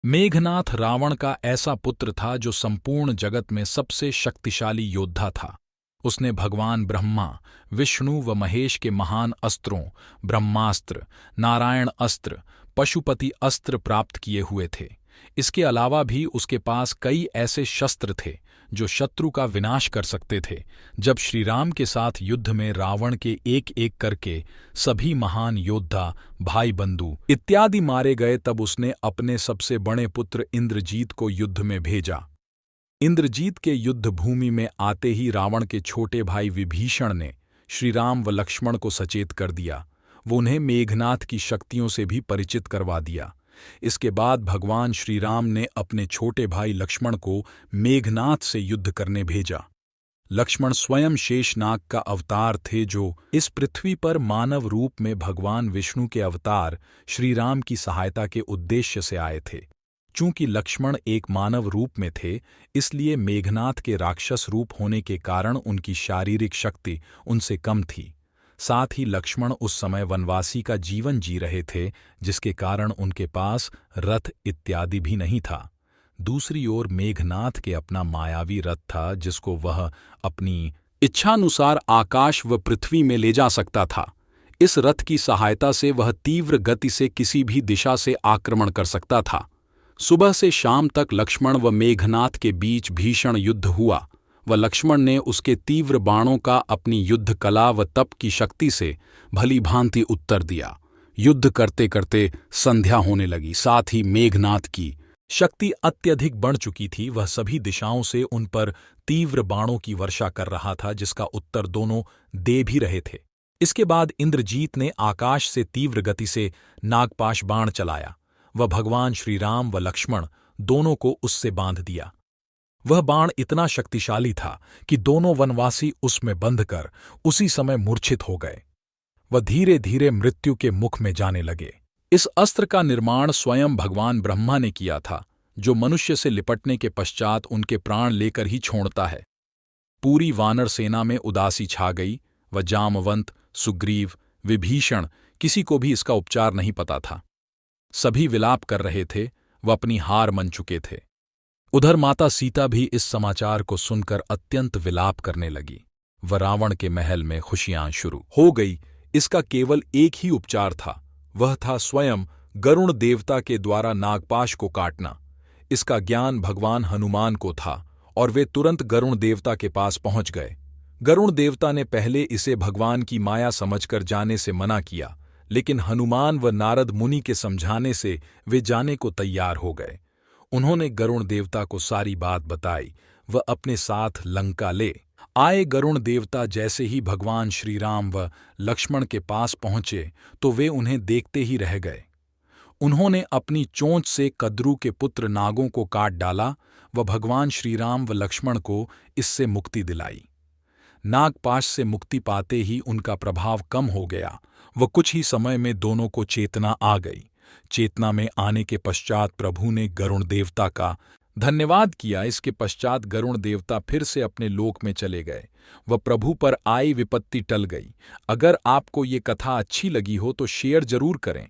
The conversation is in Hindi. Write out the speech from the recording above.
मेघनाथ रावण का ऐसा पुत्र था जो संपूर्ण जगत में सबसे शक्तिशाली योद्धा था। उसने भगवान ब्रह्मा, विष्णु व महेश के महान अस्त्रों ब्रह्मास्त्र, नारायण अस्त्र, पशुपति अस्त्र प्राप्त किए हुए थे। इसके अलावा भी उसके पास कई ऐसे शस्त्र थे जो शत्रु का विनाश कर सकते थे। जब श्रीराम के साथ युद्ध में रावण के एक एक करके सभी महान योद्धा, भाई बंधु इत्यादि मारे गए, तब उसने अपने सबसे बड़े पुत्र इंद्रजीत को युद्ध में भेजा। इंद्रजीत के युद्ध भूमि में आते ही रावण के छोटे भाई विभीषण ने श्रीराम व लक्ष्मण को सचेत कर दिया। वो उन्हें मेघनाथ की शक्तियों से भी परिचित करवा दिया। इसके बाद भगवान श्रीराम ने अपने छोटे भाई लक्ष्मण को मेघनाथ से युद्ध करने भेजा। लक्ष्मण स्वयं शेषनाग का अवतार थे, जो इस पृथ्वी पर मानव रूप में भगवान विष्णु के अवतार श्रीराम की सहायता के उद्देश्य से आए थे। चूंकि लक्ष्मण एक मानव रूप में थे, इसलिए मेघनाथ के राक्षस रूप होने के कारण उनकी शारीरिक शक्ति उनसे कम थी। साथ ही लक्ष्मण उस समय वनवासी का जीवन जी रहे थे, जिसके कारण उनके पास रथ इत्यादि भी नहीं था। दूसरी ओर मेघनाथ के अपना मायावी रथ था, जिसको वह अपनी इच्छानुसार आकाश व पृथ्वी में ले जा सकता था। इस रथ की सहायता से वह तीव्र गति से किसी भी दिशा से आक्रमण कर सकता था। सुबह से शाम तक लक्ष्मण व मेघनाथ के बीच भीषण युद्ध हुआ व लक्ष्मण ने उसके तीव्र बाणों का अपनी युद्ध कला व तप की शक्ति से भली भांति उत्तर दिया। युद्ध करते करते संध्या होने लगी। साथ ही मेघनाथ की शक्ति अत्यधिक बढ़ चुकी थी। वह सभी दिशाओं से उन पर तीव्र बाणों की वर्षा कर रहा था, जिसका उत्तर दोनों दे भी रहे थे। इसके बाद इंद्रजीत ने आकाश से तीव्र गति से नागपाश बाण चलाया। वह भगवान श्रीराम व लक्ष्मण दोनों को उससे बांध दिया। वह बाण इतना शक्तिशाली था कि दोनों वनवासी उसमें बंधकर उसी समय मूर्छित हो गए। वह धीरे धीरे मृत्यु के मुख में जाने लगे। इस अस्त्र का निर्माण स्वयं भगवान ब्रह्मा ने किया था, जो मनुष्य से लिपटने के पश्चात उनके प्राण लेकर ही छोड़ता है। पूरी वानर सेना में उदासी छा गई। वह जामवंत, सुग्रीव, विभीषण, किसी को भी इसका उपचार नहीं पता था। सभी विलाप कर रहे थे। वह अपनी हार मान चुके थे। उधर माता सीता भी इस समाचार को सुनकर अत्यंत विलाप करने लगी। वह रावण के महल में खुशियां शुरू हो गई। इसका केवल एक ही उपचार था, वह था स्वयं गरुण देवता के द्वारा नागपाश को काटना। इसका ज्ञान भगवान हनुमान को था और वे तुरंत गरुण देवता के पास पहुंच गए। गरुण देवता ने पहले इसे भगवान की माया समझकर जाने से मना किया, लेकिन हनुमान व नारद मुनि के समझाने से वे जाने को तैयार हो गए। उन्होंने गरुण देवता को सारी बात बताई। वह अपने साथ लंका ले आए। गरुण देवता जैसे ही भगवान श्रीराम व लक्ष्मण के पास पहुंचे तो वे उन्हें देखते ही रह गए। उन्होंने अपनी चोंच से कद्रू के पुत्र नागों को काट डाला व भगवान श्रीराम व लक्ष्मण को इससे मुक्ति दिलाई। नागपाश से मुक्ति पाते ही उनका प्रभाव कम हो गया व कुछ ही समय में दोनों को चेतना आ गई। चेतना में आने के पश्चात प्रभु ने गरुण देवता का धन्यवाद किया। इसके पश्चात गरुण देवता फिर से अपने लोक में चले गए। वह प्रभु पर आई विपत्ति टल गई। अगर आपको ये कथा अच्छी लगी हो तो शेयर जरूर करें।